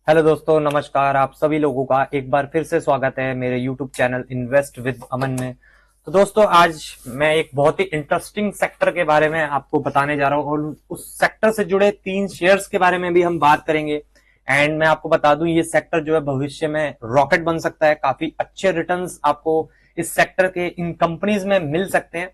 Hello दोस्तों, नमस्कार। आप सभी लोगों का एक बार फिर से स्वागत है मेरे यूट्यूब चैनल इन्वेस्ट विद अमन में। तो दोस्तों, आज मैं एक बहुत ही इंटरेस्टिंग सेक्टर के बारे में आपको बताने जा रहा हूँ और उस सेक्टर से जुड़े 3 शेयर्स के बारे में भी हम बात करेंगे। एंड मैं आपको बता दूं, ये सेक्टर जो है भविष्य में रॉकेट बन सकता है। काफी अच्छे रिटर्न्स आपको इस सेक्टर के इन कंपनीज में मिल सकते हैं।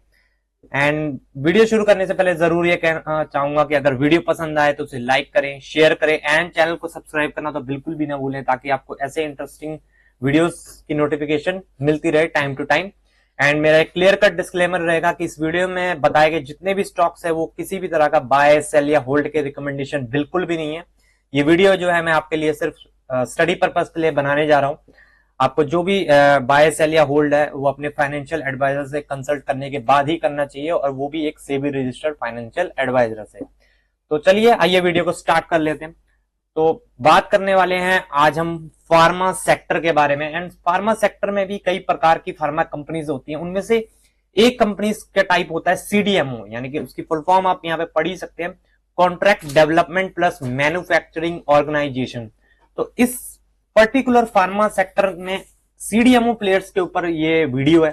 एंड वीडियो शुरू करने से पहले जरूर ये कहना चाहूंगा कि अगर वीडियो पसंद आए तो उसे लाइक करें, शेयर करें एंड चैनल को सब्सक्राइब करना तो बिल्कुल भी ना भूलें, ताकि आपको ऐसे इंटरेस्टिंग वीडियोस की नोटिफिकेशन मिलती रहे टाइम टू टाइम। एंड मेरा एक क्लियर कट डिस्क्लेमर रहेगा कि इस वीडियो में बताए गए जितने भी स्टॉक्स है वो किसी भी तरह का बाय, सेल या होल्ड के रिकमेंडेशन बिल्कुल भी नहीं है। ये वीडियो जो है मैं आपके लिए सिर्फ स्टडी पर्पज के लिए बनाने जा रहा हूँ। आपको जो भी बाय, सेल या होल्ड है वो अपने फाइनेंशियल एडवाइजर से कंसल्ट करने के बाद ही करना चाहिए, और वो भी एक सेबी रजिस्टर्ड फाइनेंशियल एडवाइजर से। तो चलिए आइए वीडियो को स्टार्ट कर लेते हैं। तो बात करने वाले हैं आज हम फार्मा सेक्टर के बारे में। एंड फार्मा सेक्टर में भी कई प्रकार की फार्मा कंपनीज होती हैं। उनमें से एक कंपनी का टाइप होता है सीडीएमओ, यानी कि उसकी फुल फॉर्म आप यहाँ पे पढ़ ही सकते हैं, contract development plus manufacturing organisation. तो इस पर्टिकुलर फार्मा सेक्टर में सीडीएमओ प्लेयर्स के ऊपर ये वीडियो है।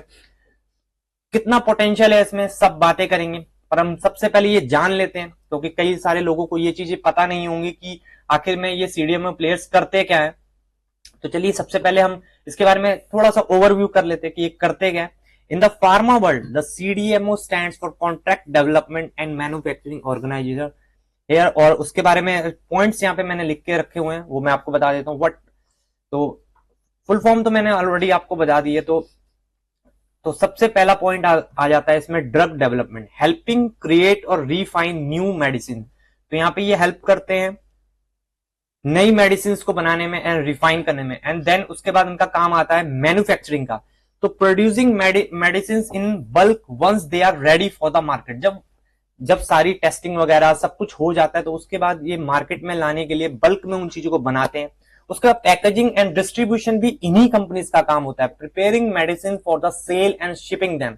कितना पोटेंशियल है इसमें, सब बातें करेंगे। पर हम सबसे पहले ये जान लेते हैं, क्योंकि कई सारे लोगों को ये चीजें पता नहीं होंगी कि आखिर में ये सीडीएमओ प्लेयर्स करते क्या है। तो चलिए सबसे पहले हम इसके बारे में थोड़ा सा ओवरव्यू कर लेते हैं कि ये करते क्या है। In the pharma world the CDMO stands for contract development and manufacturing organisation here. और उसके बारे में पॉइंट्स यहाँ पे मैंने लिख के रखे हुए हैं, वो मैं आपको बता देता हूँ। व्हाट, तो फुल फॉर्म तो मैंने ऑलरेडी आपको बता दी है। तो सबसे पहला पॉइंट आ जाता है इसमें, ड्रग डेवलपमेंट, हेल्पिंग क्रिएट और रिफाइन न्यू मेडिसिन। तो यहाँ पे ये हेल्प करते हैं नई मेडिसिन को बनाने में एंड रिफाइन करने में। एंड देन उसके बाद उनका काम आता है मैन्युफैक्चरिंग का। तो producing medicine in bulk once they are ready for the market. जब जब सारी टेस्टिंग वगैरह सब कुछ हो जाता है तो उसके बाद ये मार्केट में लाने के लिए बल्क में उन चीजों को बनाते हैं। उसके बाद पैकेजिंग एंड डिस्ट्रीब्यूशन भी इन्हीं कंपनीज का काम होता है, preparing medicine for the sale and shipping them.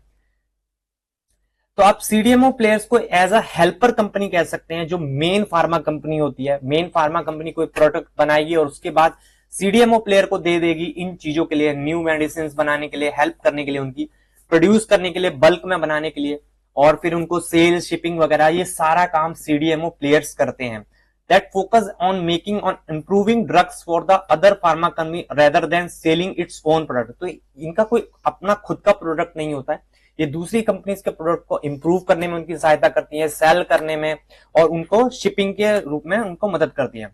तो आप सीडीएमओ प्लेयर्स को एज अ हेल्पर कंपनी कह सकते हैं, जो मेन फार्मा कंपनी होती है। मेन फार्मा कंपनी कोई प्रोडक्ट बनाएगी और उसके बाद सीडीएमओ प्लेयर को दे देगी इन चीजों के लिए, न्यू मेडिसिन बनाने के लिए, हेल्प करने के लिए, उनकी प्रोड्यूस करने के लिए, बल्क में बनाने के लिए, और फिर उनको सेल, शिपिंग वगैरह ये सारा काम सीडीएमओ प्लेयर्स करते हैं। That focus on making on improving drugs for the other pharma company rather than selling its own product. तो इनका कोई अपना खुद का प्रोडक्ट नहीं होता है, ये दूसरी कंपनीज के प्रोडक्ट को इंप्रूव करने में उनकी सहायता करती है, सेल करने में, और उनको शिपिंग के रूप में उनको मदद करती है।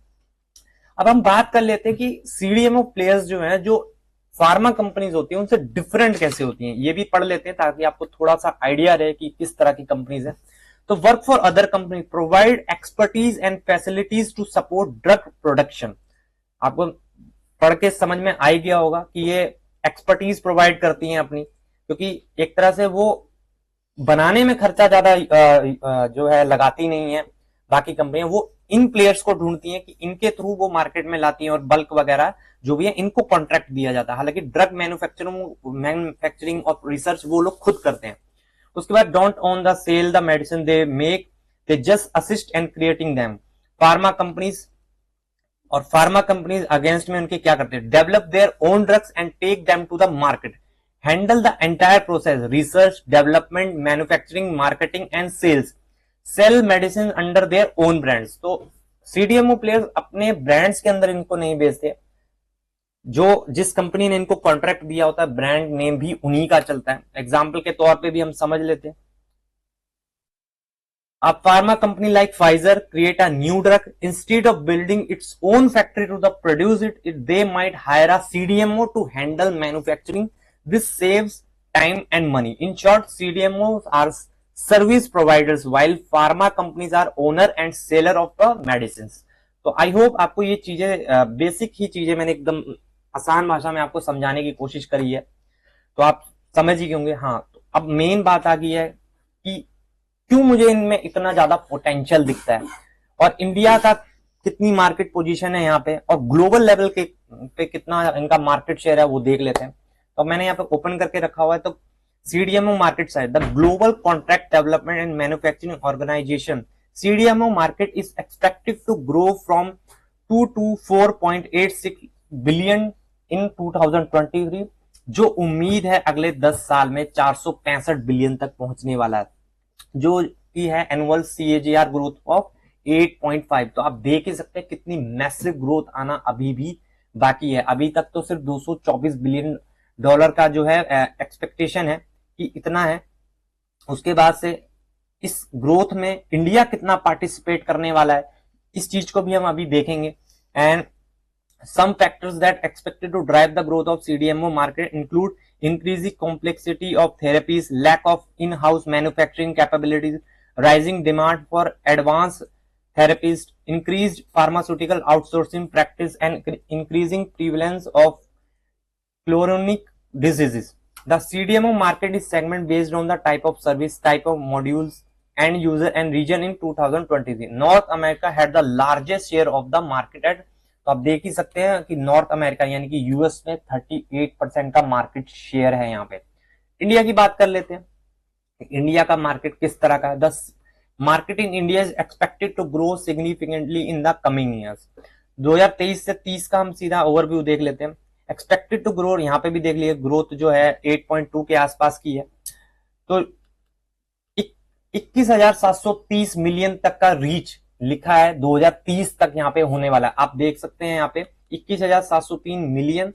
अब हम बात कर लेते हैं कि सीडीएमओ प्लेयर्स जो हैं, जो फार्मा कंपनीज होती हैं, उनसे डिफरेंट कैसे होती हैं, ये भी पढ़ लेते हैं ताकि आपको थोड़ा सा आइडिया रहे कि किस तरह की कंपनीज है। तो work for other company, provide expertise and facilities to support drug production. आपको पढ़ के समझ में आ गया होगा कि ये एक्सपर्टीज प्रोवाइड करती हैं अपनी, क्योंकि एक तरह से वो बनाने में खर्चा ज्यादा जो है लगाती नहीं है। बाकी कंपनियां वो इन प्लेयर्स को ढूंढती हैं कि इनके थ्रू वो मार्केट में लाती हैं, और बल्क वगैरह जो भी है इनको कॉन्ट्रैक्ट दिया जाता है। हालांकि ड्रग मैन्युफैक्चरिंग और रिसर्च वो लोग खुद करते हैं। उसके बाद don't own the sale the medicine they make, they just assist and creating them. Pharma companies against में उनके क्या करते हैं, develop their own drugs and take them to the market, handle the entire process, research, development, manufacturing, marketing and sales, sell medicine under their own brands. तो CDMO players अपने brands के अंदर इनको नहीं बेचते, जो जिस कंपनी ने इनको कॉन्ट्रैक्ट दिया होता है ब्रांड नेम भी उन्हीं का चलता है। एग्जाम्पल के तौर पे भी हम समझ लेते हैं, a pharma company like Pfizer create a new drug, instead of building its own factory to produce it, they might hire a CDMO to handle manufacturing. This saves time and money. In short, CDMOs are service providers while pharma companies are owner and seller of the medicines. तो I hope आपको ये चीजें, basic ही चीजें मैंने एकदम आसान भाषा में आपको समझाने की कोशिश करी है, तो आप समझ ही होंगे। हाँ, तो अब मेन बात आ गई है कि क्यों मुझे इनमें इतना ज्यादा पोटेंशियल दिखता है, और इंडिया का कितनी मार्केट पोजीशन है यहाँ पे, और ग्लोबल लेवल के पे कितना इनका मार्केट शेयर है वो देख लेते हैं। तो मैंने यहाँ पे ओपन करके रखा हुआ है। तो CDMO market size, the global contract development and manufacturing organisation, CDMO market is expected to grow from two 4.86 billion in 2023, जो उम्मीद है अगले 10 साल में 465 बिलियन तक पहुंचने वाला है, जो की है एनुअल CAGR ग्रोथ ऑफ 8.5। तो आप देख ही सकते हैं कितनी मैसिव ग्रोथ आना अभी भी बाकी है। अभी तक तो सिर्फ 224 बिलियन डॉलर का जो है एक्सपेक्टेशन है कि इतना है। उसके बाद से इस ग्रोथ में इंडिया कितना पार्टिसिपेट करने वाला है, इस चीज को भी हम अभी देखेंगे। And some factors that expected to drive the growth of CDMO market include increasing complexity of therapies, lack of in-house manufacturing capabilities, rising demand for advanced therapies, increased pharmaceutical outsourcing practice, and increasing prevalence of chronic diseases. The CDMO market is segment based on the type of service, type of modules, and user and region. In 2023, North America had the largest share of the market at, तो आप देख ही सकते हैं कि north America यानी कि US में 38% का मार्केट शेयर है। यहाँ पे इंडिया की बात कर लेते हैं। इंडिया का मार्केट किस तरह का है? The market in India is expected to grow significantly in the coming years. 2023 से 30 का हम सीधा ओवरव्यू देख लेते हैं। एक्सपेक्टेड टू ग्रो, यहाँ पे भी देख लिए ग्रोथ जो है 8.2 के आसपास की है। तो 21,730 मिलियन तक का रीच लिखा है 2030 तक यहाँ पे होने वाला है। आप देख सकते हैं यहाँ पे 21,703 मिलियन,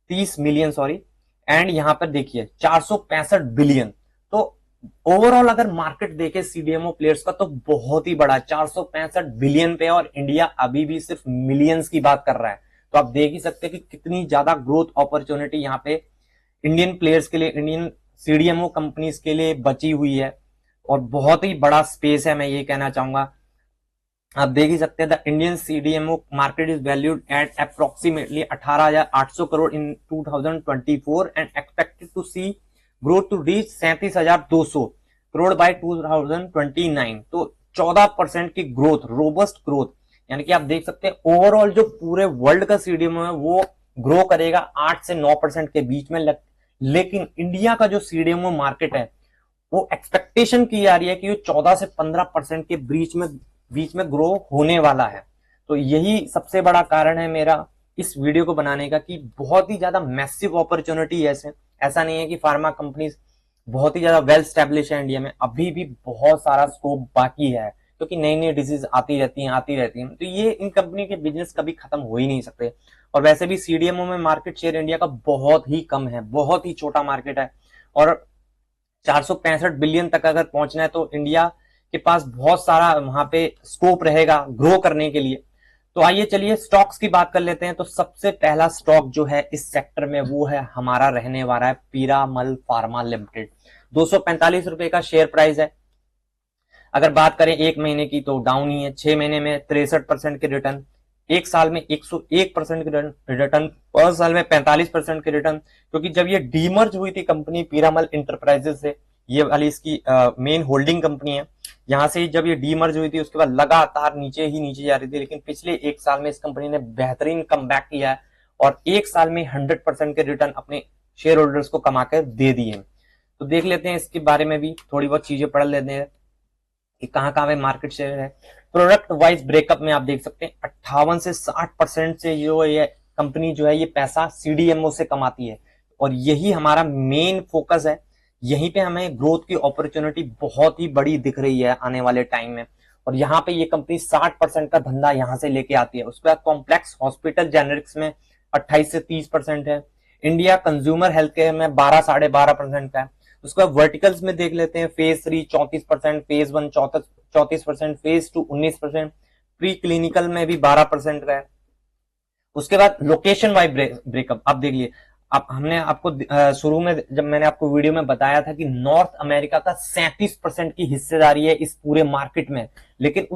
30 मिलियन सॉरी, एंड यहाँ पर देखिए 465 बिलियन। तो ओवरऑल अगर मार्केट देखे सीडीएमओ प्लेयर्स का तो बहुत ही बड़ा 465 बिलियन पे, और इंडिया अभी भी सिर्फ मिलियंस की बात कर रहा है। तो आप देख ही सकते हैं कि कितनी ज्यादा ग्रोथ अपॉर्चुनिटी यहाँ पे इंडियन प्लेयर्स के लिए, इंडियन सीडीएमओ कंपनीज के लिए बची हुई है, और बहुत ही बड़ा स्पेस है, मैं ये कहना चाहूंगा। आप देख ही सकते हैं the Indian CDMO market is valued at approximately 18,800 crore in 2024 and expected to see growth to reach 37,200 crore by 2029। तो 14% की ग्रोथ, रोबस्ट ग्रोथ, यानी कि आप देख सकते हैं ओवरऑल जो पूरे वर्ल्ड का सीडीएमओ है वो ग्रो करेगा 8 से 9% के बीच में। लेकिन इंडिया का जो सीडीएमओ मार्केट है वो एक्सपेक्टेशन की जा रही है कि वो 14 से 15% के बीच में ग्रो होने वाला है। तो यही सबसे बड़ा कारण है मेरा इस वीडियो को बनाने का, कि बहुत ही ज्यादा मैसिव अपॉर्चुनिटी है। ऐसा नहीं है कि फार्मा कंपनीज बहुत ही ज्यादा वेल स्टैब्लिश है इंडिया में, अभी भी बहुत सारा स्कोप बाकी है, क्योंकि नई नई डिजीज आती रहती हैं। तो ये इन कंपनी के बिजनेस कभी खत्म हो ही नहीं सकते। और वैसे भी सीडीएमओ में मार्केट शेयर इंडिया का बहुत ही कम है, बहुत ही छोटा मार्केट है, और 465 बिलियन तक अगर पहुंचना है तो इंडिया के पास बहुत सारा वहां पे स्कोप रहेगा ग्रो करने के लिए। तो आइए चलिए स्टॉक्स की बात कर लेते हैं। तो सबसे पहला स्टॉक जो है इस सेक्टर में वो है हमारा रहने वाला है पीरामल फार्मा लिमिटेड। 245 रुपए का शेयर प्राइस है। अगर बात करें एक महीने की तो डाउन ही है, 6 महीने में 63% के रिटर्न, एक साल में 101% के रिटर्न, 5 साल में 45% के रिटर्न। क्योंकि जब ये डीमर्ज हुई थी कंपनी पीरामल इंटरप्राइजेस से, ये वाली इसकी मेन होल्डिंग कंपनी है, यहां से जब ये डीमर्ज हुई थी उसके बाद लगातार नीचे जा रही थी, लेकिन पिछले एक साल में इस कंपनी ने बेहतरीन कमबैक किया है और एक साल में 100% के रिटर्न अपने शेयर होल्डर्स को कमा कर दे दिए। तो देख लेते हैं इसके बारे में भी थोड़ी बहुत चीजें पढ़ लेते हैं कि कहां में मार्केट शेयर है। प्रोडक्ट वाइज ब्रेकअप में आप देख सकते हैं 58 से 60% से जो ये कंपनी जो है ये पैसा सीडीएमओ से कमाती है, और यही हमारा मेन फोकस है। यहीं पे हमें ग्रोथ की अपॉर्चुनिटी बहुत ही बड़ी दिख रही है आने वाले टाइम में, और यहाँ पे ये कंपनी 60% का धंधा यहाँ से लेके आती है। उसके बाद कॉम्प्लेक्स हॉस्पिटल जेनरिक्स में 28 से 30% है। इंडिया कंज्यूमर हेल्थ केयर में 12-12.5% का है। उसके बाद वर्टिकल्स में देख लेते हैं, phase 3 34%, phase 1 34%, phase 2 19%, pre clinical में भी 12% का है। उसके बाद लोकेशन वाइज ब्रेकअप आप देख लिए। अब हमने आपको शुरू में जब मैंने आपको वीडियो में बताया था कि नॉर्थ अमेरिका का 37% की हिस्सेदारी है इस पूरे मार्केट में, लेकिन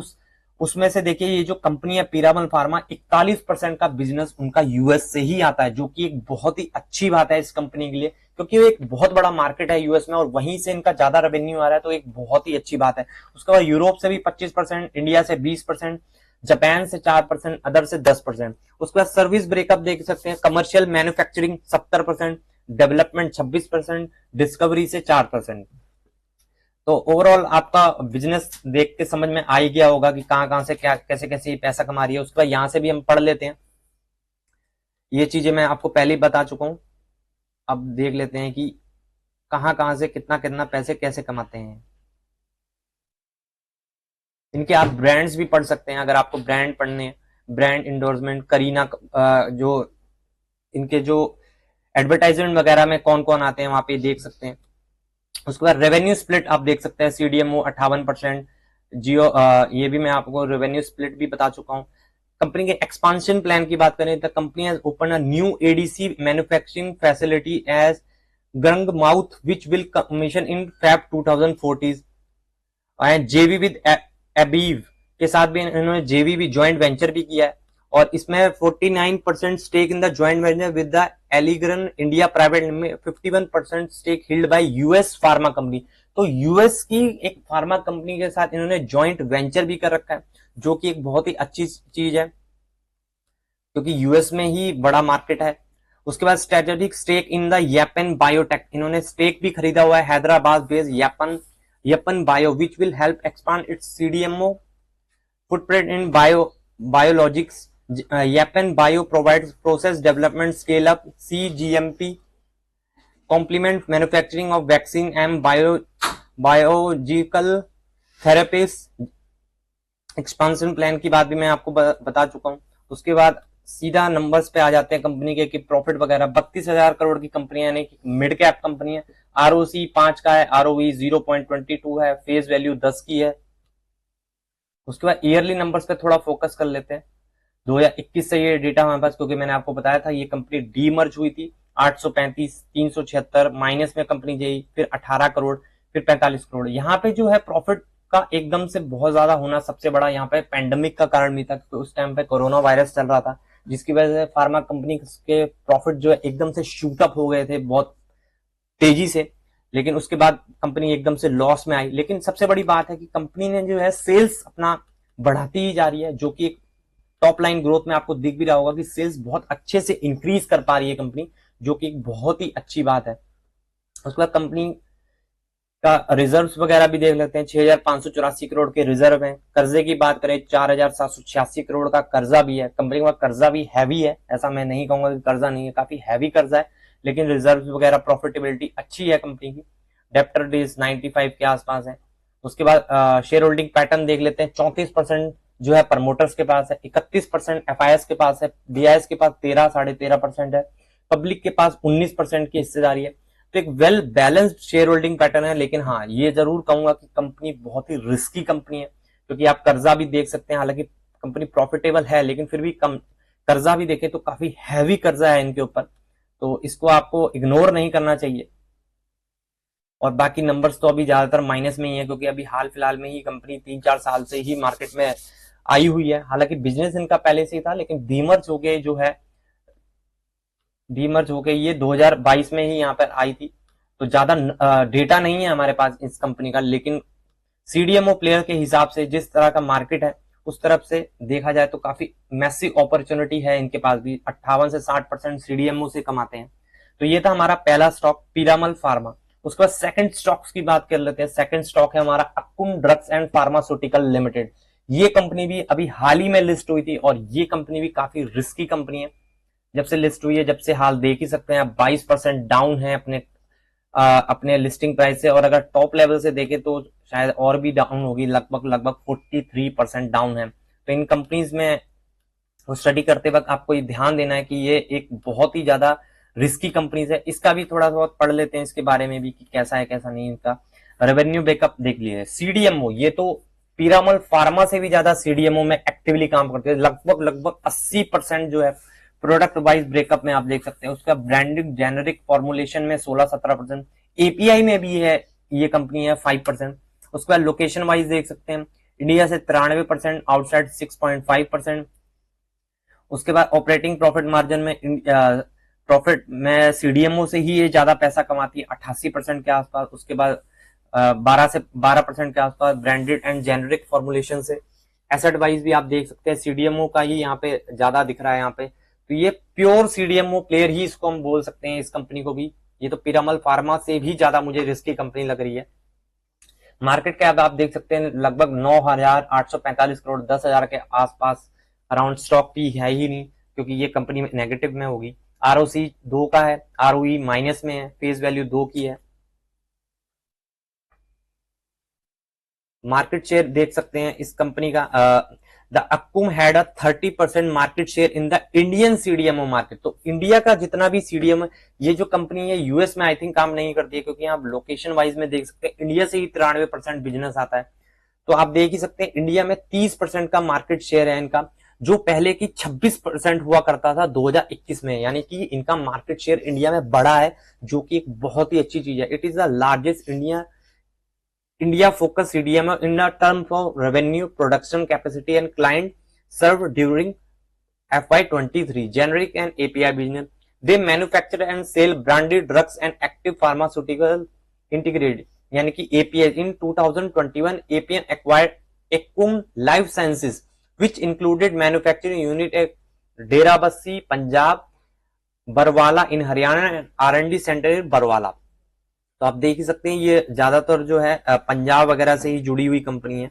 उसमें से देखिए ये जो कंपनी है पीरामल फार्मा 41% का बिजनेस उनका यूएस से ही आता है, जो कि एक बहुत ही अच्छी बात है इस कंपनी के लिए, क्योंकि वो एक बहुत बड़ा मार्केट है यूएस में और वहीं से इनका ज्यादा रेवेन्यू आ रहा है, तो एक बहुत ही अच्छी बात है। उसके बाद यूरोप से भी 25%, इंडिया से 20%, जापान से 4%, अदर से 10%। उसके बाद सर्विस ब्रेकअप देख सकते हैं, कमर्शियल मैन्युफैक्चरिंग 70%, डेवलपमेंट 26%, डिस्कवरी से 4%। तो ओवरऑल आपका बिजनेस देख के समझ में आ ही गया होगा कि कहां कहां से क्या कैसे कैसे पैसा कमा रही है। उसके बाद यहां से भी हम पढ़ लेते हैं, ये चीजें मैं आपको पहले ही बता चुका हूं। अब देख लेते हैं कि कहां कहां से कितना कितना पैसे कैसे कमाते हैं। इनके आप ब्रांड्स भी पढ़ सकते हैं अगर आपको ब्रांड पढ़ने हैं, ब्रांड इंडोर्समेंट, करीना, जो इनके जो एडवर्टाइजमेंट वगैरह में कौन कौन आते हैं वहां पे देख सकते हैं। उसके बाद रेवेन्यू स्प्लिट आप देख सकते हैं, सीडीएमओ 58%, जियो, ये भी मैं आपको रेवेन्यू स्प्लिट भी बता चुका हूं। कंपनी के एक्सपांशन प्लान की बात करें तो company has open a new ADC manufacturing facility as gang mouth which will commission in Feb 2040 and JV with AbbVie के साथ भी इन्होंने जेवी भी ज्वाइंट वेंचर भी किया है। और इसमें 49% stake in the joint venture with the Eligran India Private Limited, 51% stake held by US pharma company. तो यूएस की एक फार्मा कंपनी के साथ इन्होंने ज्वाइंट वेंचर भी कर रखा है, जो कि एक बहुत ही अच्छी चीज है क्योंकि यूएस में ही बड़ा मार्केट है। उसके बाद strategic stake in the Yapan biotech, इन्होंने स्टेक भी खरीदा हुआ है Hyderabad based Yapan bio which will help expand its CDMO footprint in biologics. Yapan bio provides process development, scale up, cGMP, complement manufacturing of vaccine and biological therapies. Expansion plan की बात भी मैं आपको बता चुका हूं। उसके बाद सीधा नंबर्स पे आ जाते हैं कंपनी के कि प्रॉफिट वगैरह 32,000 करोड़ की कंपनी है, यानी कि मिड कैप कंपनी है। आरओसी 5 का है, आरओई 0.22 है, फेस वैल्यू 10 की है। उसके बाद ईयरली नंबर्स पे थोड़ा फोकस कर लेते हैं। 2021 से ये डेटा हमारे पास, क्योंकि मैंने आपको बताया था ये कंपनी डीमर्ज हुई थी, 835, 376 माइनस में कंपनी गई, फिर 18 करोड़, फिर 45 करोड़। यहाँ पे जो है प्रॉफिट का एकदम से बहुत ज्यादा होना सबसे बड़ा यहाँ पे पैंडेमिक का कारण भी था, क्योंकि उस टाइम पे कोरोना वायरस चल रहा था, जिसकी वजह से फार्मा कंपनी के प्रॉफिट जो है एकदम से शूट अप हो गए थे बहुत तेजी से। लेकिन उसके बाद कंपनी एकदम से लॉस में आई। लेकिन सबसे बड़ी बात है कि कंपनी ने जो है सेल्स अपना बढ़ाती ही जा रही है, जो कि एक टॉप लाइन ग्रोथ में आपको दिख भी रहा होगा कि सेल्स बहुत अच्छे से इंक्रीज कर पा रही है कंपनी, जो कि एक बहुत ही अच्छी बात है। उसके बाद कंपनी का रिजर्व्स वगैरह भी देख लेते हैं, 6,584 करोड़ के रिजर्व हैं। कर्जे की बात करें 4,786 करोड़ का कर्जा भी है। कंपनी का कर्जा भी हैवी है, ऐसा मैं नहीं कहूंगा कि कर्जा नहीं है, काफी हैवी कर्जा है, लेकिन रिजर्व वगैरह प्रॉफिटेबिलिटी अच्छी है कंपनी की। डेप्टर डेज 95 के आसपास है। उसके बाद शेयर होल्डिंग पैटर्न देख लेते हैं, 34% जो है प्रमोटर्स के पास है, 31% एफआईएस के पास है, बीआईएस के पास 13-13.5% है, पब्लिक के पास 19% की हिस्सेदारी है। तो एक well balanced share holding pattern है। लेकिन हाँ, ये जरूर कहूंगा कि कंपनी बहुत ही रिस्की कंपनी है, क्योंकि आप कर्जा भी देख सकते हैं। हालांकि कंपनी प्रॉफिटेबल है, लेकिन फिर भी कम कर्जा भी देखें तो काफी हैवी कर्जा है इनके ऊपर, तो इसको आपको इग्नोर नहीं करना चाहिए। और बाकी नंबर्स तो अभी ज्यादातर माइनस में ही है, क्योंकि अभी हाल फिलहाल में ही कंपनी 3-4 साल से ही मार्केट में आई हुई है। हालांकि बिजनेस इनका पहले से ही था, लेकिन डीमर्ज हो गए जो है, डीमर्ज हो गई ये 2022 में ही यहाँ पर आई थी। तो ज्यादा डेटा नहीं है हमारे पास इस कंपनी का, लेकिन सीडीएमओ प्लेयर के हिसाब से जिस तरह का मार्केट है उस तरफ से देखा जाए तो काफी मैसिव अपॉर्चुनिटी है इनके पास भी। 58 से 60% सीडीएमओ से कमाते हैं। तो ये था हमारा पहला स्टॉक, पीरामल फार्मा। उसके बाद सेकंड स्टॉक्स की बात कर लेते हैं। सेकंड स्टॉक है हमारा अकुम ड्रग्स एंड फार्मास्यूटिकल लिमिटेड। ये कंपनी भी अभी हाल ही में लिस्ट हुई थी, और ये कंपनी भी काफी रिस्की कंपनी है। जब से लिस्ट हुई है, जब से हाल देख ही सकते हैं आप, 22% डाउन है अपने लिस्टिंग प्राइस से। और अगर टॉप लेवल से देखें तो शायद और भी डाउन होगी, लगभग 43% डाउन है। तो इन कंपनीज में स्टडी करते वक्त आपको ये ध्यान देना है कि ये एक बहुत ही ज्यादा रिस्की कंपनीज है। इसका भी थोड़ा बहुत पढ़ लेते हैं इसके बारे में भी कि कैसा है कैसा नहीं। इनका रेवेन्यू बैकअप देख लिए। सीडीएमओ, ये तो पीरामल फार्मा से भी ज्यादा सीडीएमओ में एक्टिवली काम करते हैं। लगभग 80% जो है प्रोडक्ट वाइज ब्रेकअप में आप देख सकते हैं। उसका ब्रांडिंग जेनेरिक फॉर्मुलेशन में 16-17%, एपीआई में भी है ये कंपनी है 5%। उसके बाद लोकेशन वाइज देख सकते हैं, इंडिया से 93%, आउटसाइड 6.5%। उसके बाद ऑपरेटिंग प्रॉफिट मार्जिन में प्रॉफिट में सीडीएमओ से ही ये ज्यादा पैसा कमाती है, 88% के आसपास। उसके बाद 12% के आसपास ब्रांडेड एंड जेनेरिक फॉर्मुलेशन से। एसेट वाइज भी आप देख सकते हैं सीडीएमओ का ही यहाँ पे ज्यादा दिख रहा है यहाँ पे। तो ये प्योर सीडीएमओ प्लेयर ही इसको हम बोल सकते हैं, इस कंपनी को भी। ये तो पीरामल फार्मा से भी ज्यादा मुझे रिस्की कंपनी लग रही है। मार्केट कैप आप देख सकते हैं लगभग 9,845 करोड़, 10,000 के आसपास अराउंड स्टॉक की है ही नहीं, क्योंकि ये कंपनी नेगेटिव में होगी। आरओसी 2 का है, आरओई माइनस में है, फेस वैल्यू 2 की है। मार्केट शेयर देख सकते हैं इस कंपनी का, the Akums had a 30% market share in the Indian CDMO market. तो इंडिया का जितना भी सीडीएमओ, ये जो कंपनी है यूएस में आई थिंक काम नहीं करती है, क्योंकि आप लोकेशन वाइज में देख सकते हैं इंडिया से ही 93% बिजनेस आता है। तो आप देख ही सकते हैं इंडिया में 30% का मार्केट शेयर है इनका, जो पहले की 26% हुआ करता था 2021 में, यानी कि इनका मार्केट शेयर इंडिया में बढ़ा है, जो कि एक बहुत ही अच्छी चीज है। It is the largest India focused CDMO in terms of revenue, production capacity and client served during FY23, generic and API business. They manufacture and sell branded drugs and active pharmaceutical integrated, यानी कि API. In 2021, APN acquired Ecum Life Sciences, which included manufacturing unit at Derabassi, Punjab, Barwala in Haryana and R&D center in Barwala. तो आप देख ही सकते हैं ये ज्यादातर जो है पंजाब वगैरह से ही जुड़ी हुई कंपनी है।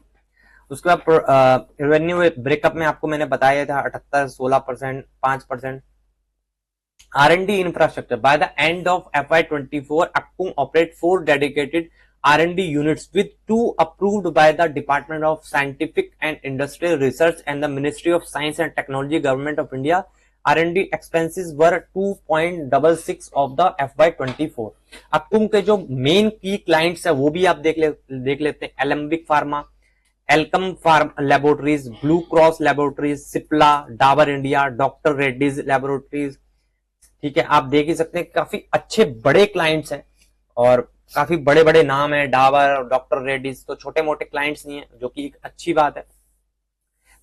उसके बाद रेवेन्यू ब्रेकअप में आपको मैंने बताया था 78, 16%, 5%। R&D infrastructure. By the end of FY24, Akkum operate 4 dedicated R&D units with 2 approved by the Department of Scientific and Industrial Research and the Ministry of Science and Technology, Government of India. R&D expenses were 2.66 of the FY24. Akkum के जो main की clients है वो भी आप देख लेते हैं। Alembic pharma, Alkem pharm laboratories, Blue Cross laboratories, Cipla, Dabur India, doctor Reddy's laboratories. ठीक है, आप देख ही सकते हैं काफी अच्छे बड़े क्लाइंट्स हैं और काफी बड़े बड़े नाम है। डाबर, डॉक्टर रेड्डीज तो छोटे मोटे क्लाइंट्स नहीं है, जो कि एक अच्छी बात है।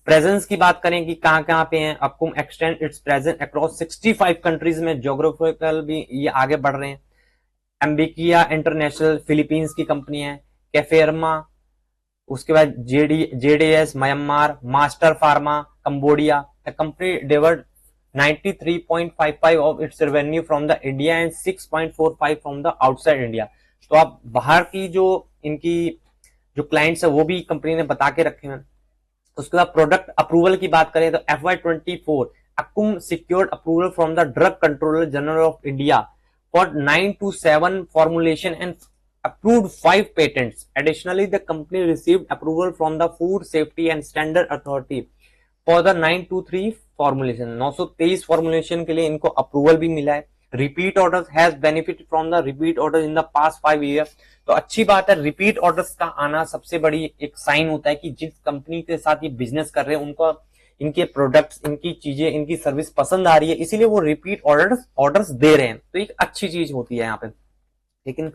प्रेजेंस की बात करें कि कहां कहां पे हैं, Akums extend its presence across 65 countries में, ज्योग्राफिकल भी ये आगे बढ़ रहे हैं। एम्बिकिया इंटरनेशनल फिलीपींस की कंपनी है, कैफेरमा, उसके बाद JDS Myanmar, Master Pharma Cambodia. The company delivered 93.55 of its revenue from the India and 6.45 from the outside India. तो आप बाहर की जो इनकी जो क्लाइंट्स है वो भी कंपनी ने बता के रखे हैं। उसके बाद प्रोडक्ट अप्रूवल की बात करें तो FY24 Akkum secured approval from the Drug Controller General of India for 9 to 7 formulation and approved 5 patents. Additionally, the company received approval from the Food Safety and Standard Authority for the 923 formulation. 923 formulation के लिए इनको approval भी मिला है। Repeat orders has benefit from the repeat order in the past 5 year. तो अच्छी बात है, रिपीट ऑर्डर्स का आना सबसे बड़ी एक साइन होता है कि जिस कंपनी के साथ ये बिजनेस कर रहे हैं उनको इनके प्रोडक्ट्स, इनकी चीजें, इनकी सर्विस पसंद आ रही है, इसीलिए वो रिपीट ऑर्डर्स दे रहे हैं। तो एक अच्छी चीज होती है यहाँ पे। लेकिन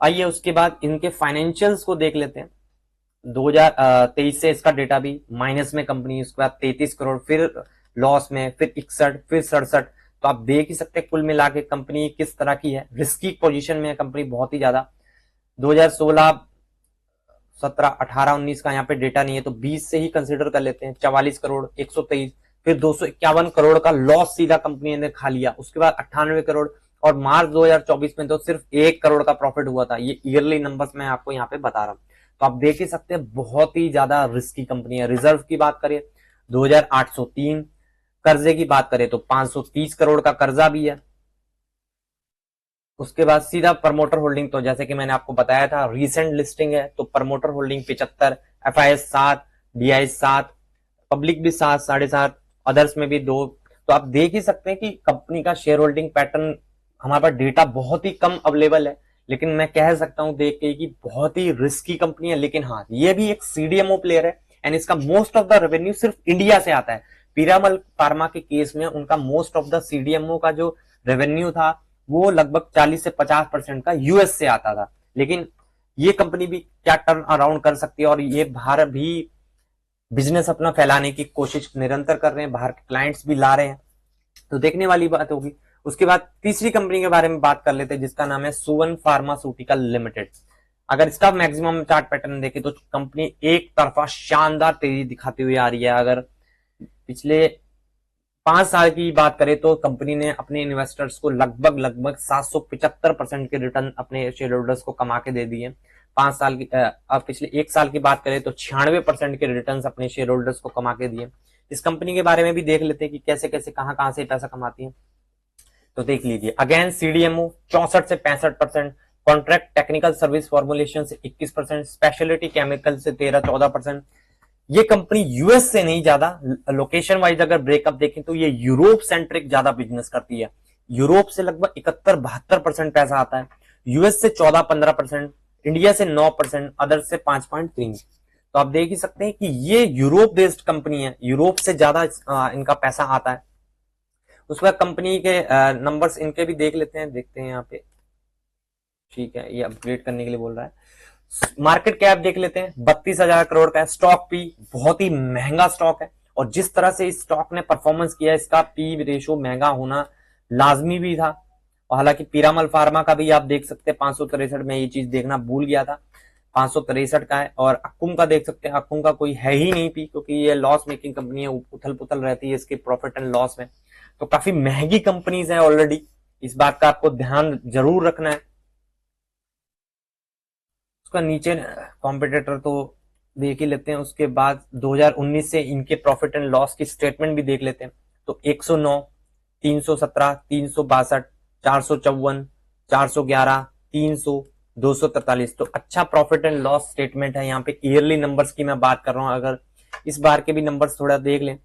आइए उसके बाद इनके फाइनेंशियल्स को देख लेते हैं। 2023 से इसका डेटा भी माइनस में कंपनी, उसके बाद 33 करोड़, फिर लॉस में, फिर 61, फिर 67। तो आप देख ही सकते हैं कुल मिला के कंपनी किस तरह की है। रिस्की पोजीशन में है कंपनी बहुत ही ज्यादा। 2016, 17, 18, 19 का यहाँ पे डेटा नहीं है, तो 20 से ही कंसिडर कर लेते हैं। 44 करोड़, 123, फिर 251 करोड़ का लॉस सीधा कंपनी ने खा लिया। उसके बाद 98 करोड़ और मार्च 2024 में तो सिर्फ 1 करोड़ का प्रॉफिट हुआ था। ये ईयरली नंबर्स मैं आपको यहाँ पे बता रहा हूँ। तो आप देख ही सकते हैं बहुत ही ज्यादा रिस्की कंपनी है। रिजर्व की बात करें 2803, कर्जे की बात करें तो 530 करोड़ का कर्जा भी है। उसके बाद सीधा प्रमोटर होल्डिंग, तो जैसे कि मैंने आपको बताया था रीसेंट लिस्टिंग है, तो promoter holding 75, FIS 7, DIS 7, public भी 7, 7.5, अदर्स में भी 2। तो आप देख ही सकते हैं कि कंपनी का शेयर होल्डिंग पैटर्न, हमारे पास डेटा बहुत ही कम अवेलेबल है, लेकिन मैं कह सकता हूं देख के कि बहुत ही रिस्की कंपनी है। लेकिन हाँ, ये भी एक सीडीएमओ प्लेयर है एंड इसका मोस्ट ऑफ द रेवेन्यू सिर्फ इंडिया से आता है। पीरामल फार्मा के केस में उनका मोस्ट ऑफ द सीडीएमओ का जो रेवेन्यू था वो लगभग 40 से 50% का यूएस से आता था। लेकिन ये कंपनी भी क्या टर्न अराउंड कर सकती है और ये बाहर भी बिजनेस अपना फैलाने की कोशिश निरंतर कर रहे हैं, बाहर के क्लाइंट्स भी ला रहे हैं, तो देखने वाली बात होगी। उसके बाद तीसरी कंपनी के बारे में बात कर लेते हैं जिसका नाम है सुवन फार्मास्यूटिकल लिमिटेड। अगर इसका मैक्सिमम चार्ट पैटर्न देखें तो कंपनी एक तरफा शानदार तेजी दिखाती हुई आ रही है। अगर पिछले 5 साल की बात करें तो कंपनी ने अपने इन्वेस्टर्स को लगभग 775% के रिटर्न अपने शेयर होल्डर्स को कमा के दे दिए। 5 साल की अब पिछले 1 साल की बात करें तो 96% के रिटर्न्स अपने शेयर होल्डर्स को कमा के दिए। इस कंपनी के बारे में भी देख लेते हैं कि कैसे कैसे कहां कहां से पैसा कमाती है। तो देख लीजिए, अगेन सीडीएमओ 64 से 65%, कॉन्ट्रैक्ट टेक्निकल सर्विस फॉर्मुलेशन से 21%, स्पेशलिटी केमिकल से 13-14%। ये कंपनी यूएस से नहीं, ज्यादा लोकेशन वाइज अगर ब्रेकअप देखें तो ये यूरोप सेंट्रिक ज्यादा बिजनेस करती है। यूरोप से लगभग 71-72% पैसा आता है, यूएस से 14-15%, इंडिया से 9%, अदर से 5.3। तो आप देख ही सकते हैं कि ये यूरोप बेस्ड कंपनी है, यूरोप से ज्यादा इनका पैसा आता है। उसके बाद कंपनी के नंबर्स इनके भी देख लेते हैं, देखते हैं यहाँ पे। ठीक है, ये अपग्रेड करने के लिए बोल रहा है। मार्केट कैप देख लेते हैं, 32,000 करोड़ का है। स्टॉक पी बहुत ही महंगा स्टॉक है, और जिस तरह से इस स्टॉक ने परफॉर्मेंस किया, इसका पी रेशो महंगा होना लाजमी भी था। और हालांकि पीरामल फार्मा का भी आप देख सकते हैं 563 में, ये चीज देखना भूल गया था, 563 का है। और अक्कुम का देख सकते हैं, अक्कुम का कोई है ही नहीं पी, क्योंकि ये लॉस मेकिंग कंपनी है, उथल पुथल रहती है इसके प्रॉफिट एंड लॉस में। तो काफी महंगी कंपनीज है ऑलरेडी, इस बात का आपको ध्यान जरूर रखना है। उसका नीचे कॉम्पिटिटर तो देख ही लेते हैं। उसके बाद 2019 से इनके प्रॉफिट एंड लॉस की स्टेटमेंट भी देख लेते हैं। तो 109, 317, 362, 454, 411, 300, 243। तो अच्छा प्रॉफिट एंड लॉस स्टेटमेंट है। यहाँ पे ईयरली नंबर्स की मैं बात कर रहा हूं, अगर इस बार के भी नंबर्स थोड़ा देख लें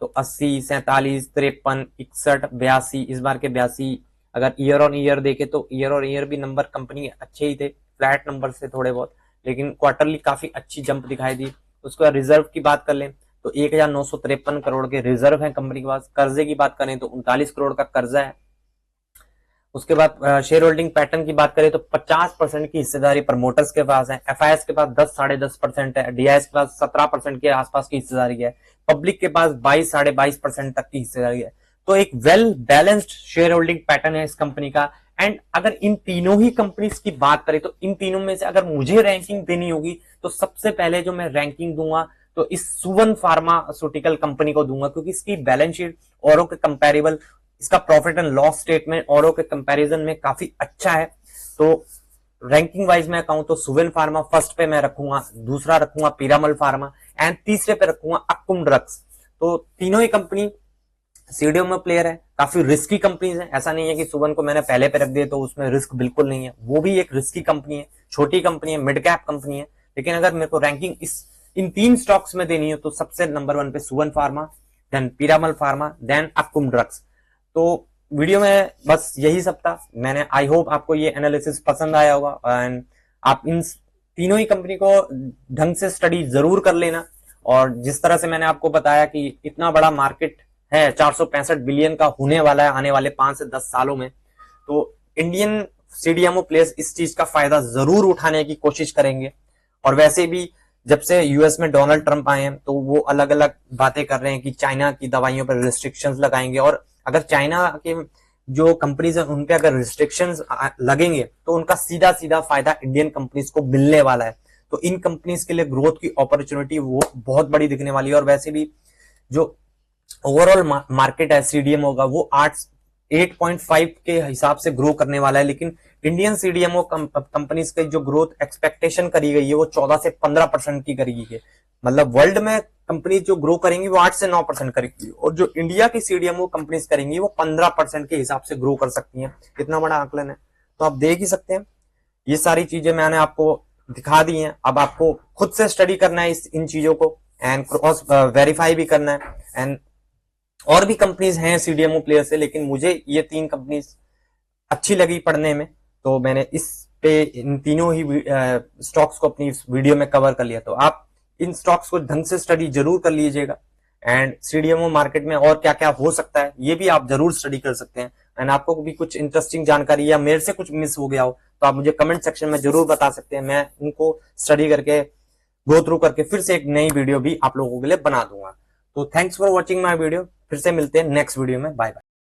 तो 80, 47, 53, 61, 82, इस बार के 82। अगर ईयर ऑन ईयर देखे तो ईयर ऑन ईयर भी नंबर कंपनी अच्छे ही थे, फ्लैट नंबर से थोड़े बहुत, लेकिन क्वार्टरली काफी अच्छी जंप दिखाई दी। उसके बाद रिजर्व की बात कर लें तो 1953 करोड़ के रिजर्व है कंपनी के पास। कर्जे की बात करें तो 39 करोड़ का कर्जा है। उसके बाद शेयर होल्डिंग पैटर्न की बात करें तो 50% की हिस्सेदारी प्रमोटर्स के पास है, एफआईएस के पास 10-10.5% है, डीआईएस के पास 17% के आसपास की हिस्सेदारी है, पब्लिक के पास 22-22.5% तक की हिस्सेदारी है। तो एक well balanced share holding pattern है इस कंपनी का। एंड अगर इन तीनों ही कंपनीज की बात करें तो इन तीनों में से अगर मुझे रैंकिंग देनी होगी तो सबसे पहले जो मैं रैंकिंग दूंगा तो इस सुवन फार्मास्यूटिकल कंपनी को दूंगा, क्योंकि इसकी बैलेंस शीट औरों के कंपैरेबल, इसका प्रॉफिट एंड लॉस स्टेटमेंट औरों के कंपैरिजन में काफी अच्छा है। तो रैंकिंग वाइज मैं कहूं तो सुवेन फार्मा फर्स्ट पे मैं रखूंगा, दूसरा रखूंगा पीरामल फार्मा, एंड तीसरे पे रखूंगा अक्कुम ड्रग्स। तो तीनों ही कंपनी सीडीएमओ प्लेयर है, काफी रिस्की कंपनीज है। ऐसा नहीं है कि सुवन को मैंने पहले पे रख दिया तो उसमें रिस्क बिल्कुल नहीं है, वो भी एक रिस्की कंपनी है, छोटी कंपनी है, मिड कैप कंपनी है। लेकिन अगर मेरे को रैंकिंग इन 3 स्टॉक्स में देनी हो तो सबसे नंबर 1 पे Suven pharma, then Piramal pharma, then Akums drugs. तो वीडियो में बस यही सब था। मैंने आई होप आपको ये एनालिसिस पसंद आया होगा, एंड आप इन तीनों ही कंपनी को ढंग से स्टडी जरूर कर लेना। और जिस तरह से मैंने आपको बताया कि इतना बड़ा मार्केट है, 465 बिलियन का होने वाला है आने वाले 5 से 10 सालों में, तो इंडियन सीडीएमओ प्लेयर्स इस चीज का फायदा जरूर उठाने की कोशिश करेंगे। और वैसे भी जब से यूएस में डोनाल्ड ट्रंप आए हैं तो वो अलग अलग बातें कर रहे हैं कि चाइना की दवाइयों पर रिस्ट्रिक्शंस लगाएंगे, और अगर चाइना के जो कंपनीज है उन पे अगर रिस्ट्रिक्शंस लगेंगे तो उनका सीधा सीधा फायदा इंडियन कंपनीज को मिलने वाला है। तो इन कंपनीज के लिए ग्रोथ की अपॉर्चुनिटी वो बहुत बड़ी दिखने वाली है। और वैसे भी जो ओवरऑल मार्केट है सीडीएमओ का वो 8.5 के हिसाब से ग्रो करने वाला है, लेकिन इंडियन सीडीएमओ कंपनीज की जो ग्रोथ एक्सपेक्टेशन करी गई है वो 14 से 15% की करी गई है। मतलब वर्ल्ड में कंपनी जो ग्रो करेंगी वो 8 से 9% करेगी, और जो इंडिया की सीडीएमओ कंपनीज करेंगी वो 15% के हिसाब से ग्रो कर सकती हैं। इतना बड़ा आंकलन है, तो आप देख ही सकते हैं। ये सारी चीजें मैंने आपको दिखा दी हैं, अब आपको खुद से स्टडी करना है इन चीजों को, एंड क्रॉस वेरीफाई भी करना है। एंड और भी कंपनीज हैं सीडीएमओ प्लेयर से, लेकिन मुझे ये 3 कंपनीज अच्छी लगी पढ़ने में, तो मैंने इस पे इन तीनों ही स्टॉक्स को अपनी वीडियो में कवर कर लिया। तो आप इन स्टॉक्स को ढंग से स्टडी जरूर कर लीजिएगा, एंड सीडीएमओ मार्केट में और क्या क्या हो सकता है ये भी आप जरूर स्टडी कर सकते हैं। एंड आपको भी कुछ इंटरेस्टिंग जानकारी या मेरे से कुछ मिस हो गया हो तो आप मुझे कमेंट सेक्शन में जरूर बता सकते हैं, मैं उनको स्टडी करके गो थ्रू करके फिर से एक नई वीडियो भी आप लोगों के लिए बना दूंगा। तो thanks for watching my video, फिर से मिलते हैं नेक्स्ट वीडियो में, बाय बाय।